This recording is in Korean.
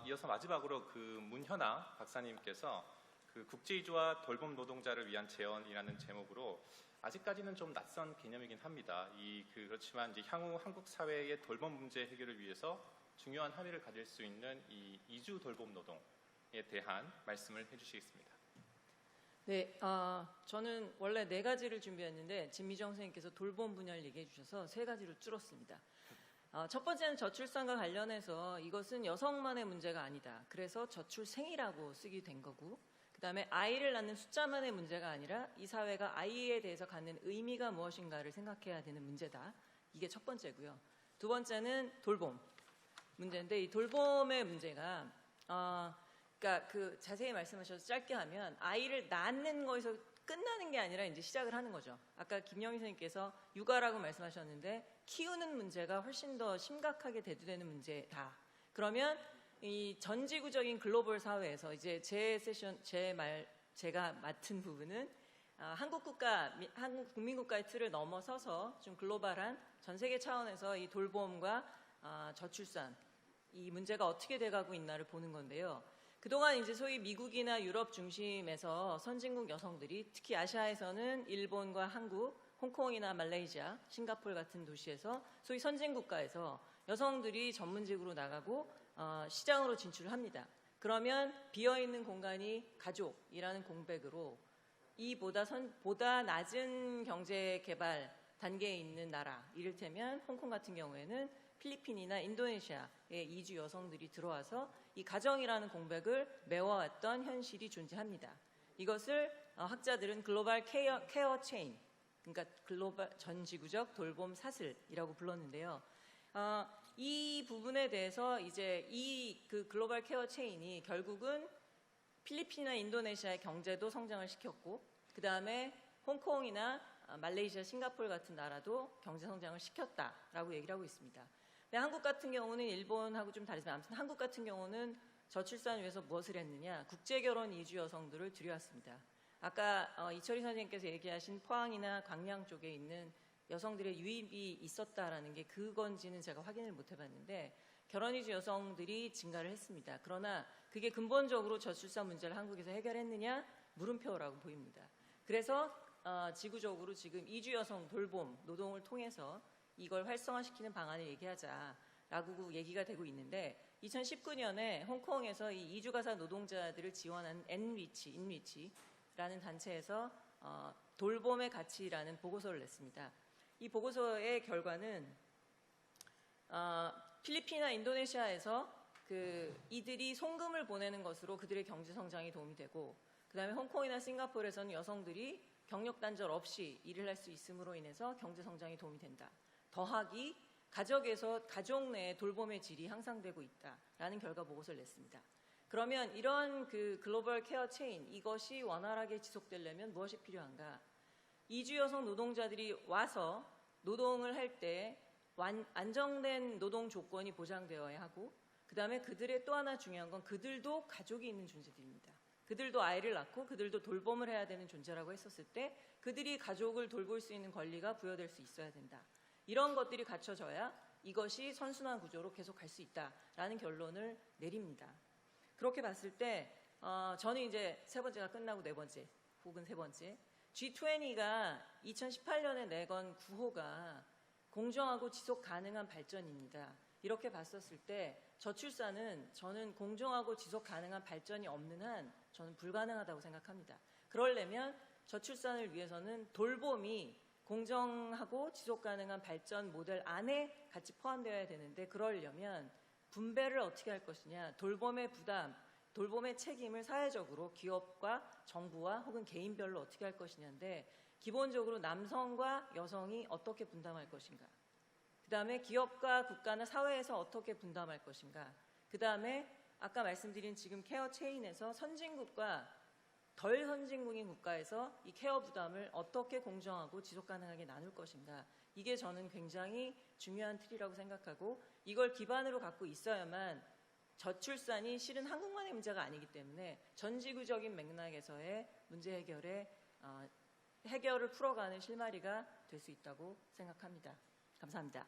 이어서 마지막으로 그 문현아 박사님께서 그 국제이주와 돌봄 노동자를 위한 재원이라는 제목으로 아직까지는 좀 낯선 개념이긴 합니다. 그렇지만 이제 향후 한국 사회의 돌봄 문제 해결을 위해서 중요한 함의를 가질 수 있는 이 이주 돌봄 노동에 대한 말씀을 해주시겠습니다. 네, 저는 원래 4가지를 준비했는데 진미정 선생님께서 돌봄 분야를 얘기해 주셔서 3가지로 줄었습니다. 첫 번째는 저출산과 관련해서 이것은 여성만의 문제가 아니다. 그래서 저출생이라고 쓰게 된 거고, 그 다음에 아이를 낳는 숫자만의 문제가 아니라 이 사회가 아이에 대해서 갖는 의미가 무엇인가를 생각해야 되는 문제다. 이게 첫 번째고요. 두 번째는 돌봄 문제인데, 이 돌봄의 문제가 그러니까 자세히 말씀하셔서 짧게 하면 아이를 낳는 거에서 끝나는 게 아니라 이제 시작을 하는 거죠. 아까 김영희 선생님께서 육아라고 말씀하셨는데 키우는 문제가 훨씬 더 심각하게 대두되는 문제다. 그러면 이 전지구적인 글로벌 사회에서 이제 제가 맡은 부분은 한국 국민국가의 틀을 넘어서서 좀 글로벌한 전 세계 차원에서 이 돌봄과 저출산 이 문제가 어떻게 돼가고 있나를 보는 건데요. 그동안 이제 소위 미국이나 유럽 중심에서 선진국 여성들이 특히 아시아에서는 일본과 한국, 홍콩이나 말레이시아, 싱가포르 같은 도시에서 소위 선진국가에서 여성들이 전문직으로 나가고 시장으로 진출을 합니다. 그러면 비어있는 공간이 가족이라는 공백으로 보다 낮은 경제 개발 단계에 있는 나라, 이를테면 홍콩 같은 경우에는 필리핀이나 인도네시아의 이주 여성들이 들어와서 이 가정이라는 공백을 메워왔던 현실이 존재합니다. 이것을 학자들은 글로벌 케어 체인, 그러니까 글로벌 전지구적 돌봄 사슬이라고 불렀는데요. 이 부분에 대해서 이제 그 글로벌 케어 체인이 결국은 필리핀이나 인도네시아의 경제도 성장을 시켰고, 그 다음에 홍콩이나 말레이시아, 싱가포르 같은 나라도 경제 성장을 시켰다라고 얘기를 하고 있습니다. 한국 같은 경우는 일본하고 좀 다르지만 아무튼 한국 같은 경우는 저출산을 위해서 무엇을 했느냐, 국제결혼 이주 여성들을 들여왔습니다. 아까 이철희 선생님께서 얘기하신 포항이나 광양 쪽에 있는 여성들의 유입이 있었다라는 게 그건지는 제가 확인을 못 해봤는데 결혼 이주 여성들이 증가를 했습니다. 그러나 그게 근본적으로 저출산 문제를 한국에서 해결했느냐, 물음표라고 보입니다. 그래서 지구적으로 지금 이주 여성 돌봄 노동을 통해서 이걸 활성화시키는 방안을 얘기하자라고 얘기가 되고 있는데 2019년에 홍콩에서 이 이주가사 노동자들을 지원한 인리치라는 단체에서 돌봄의 가치라는 보고서를 냈습니다. 이 보고서의 결과는 필리핀이나 인도네시아에서 이들이 송금을 보내는 것으로 그들의 경제 성장에 도움이 되고, 그 다음에 홍콩이나 싱가포르에서는 여성들이 경력 단절 없이 일을 할 수 있음으로 인해서 경제 성장에 도움이 된다. 더하기 가족에서 가족 내의 돌봄의 질이 향상되고 있다라는 결과 보고서를 냈습니다. 그러면 이런 글로벌 케어 체인, 이것이 원활하게 지속되려면 무엇이 필요한가? 이주 여성 노동자들이 와서 노동을 할 때 안정된 노동 조건이 보장되어야 하고, 그 다음에 그들의 또 하나 중요한 건 그들도 가족이 있는 존재들입니다. 그들도 아이를 낳고 그들도 돌봄을 해야 되는 존재라고 했었을 때 그들이 가족을 돌볼 수 있는 권리가 부여될 수 있어야 된다. 이런 것들이 갖춰져야 이것이 선순환 구조로 계속 갈 수 있다라는 결론을 내립니다. 그렇게 봤을 때 저는 이제 3번째가 끝나고 4번째 혹은 3번째 G20가 2018년에 내건 구호가 공정하고 지속 가능한 발전입니다. 이렇게 봤었을 때 저출산은 저는 공정하고 지속 가능한 발전이 없는 한 저는 불가능하다고 생각합니다. 그러려면 저출산을 위해서는 돌봄이 공정하고 지속 가능한 발전 모델 안에 같이 포함되어야 되는데, 그러려면 분배를 어떻게 할 것이냐, 돌봄의 부담, 돌봄의 책임을 사회적으로 기업과 정부와 혹은 개인별로 어떻게 할 것이냐인데, 기본적으로 남성과 여성이 어떻게 분담할 것인가, 그 다음에 기업과 국가나 사회에서 어떻게 분담할 것인가, 그 다음에 아까 말씀드린 지금 케어 체인에서 선진국과 덜 선진국인 국가에서 이 케어 부담을 어떻게 공정하고 지속 가능하게 나눌 것인가, 이게 저는 굉장히 중요한 틀이라고 생각하고, 이걸 기반으로 갖고 있어야만 저출산이 실은 한국만의 문제가 아니기 때문에 전지구적인 맥락에서의 문제 해결을 풀어가는 실마리가 될 수 있다고 생각합니다. 감사합니다.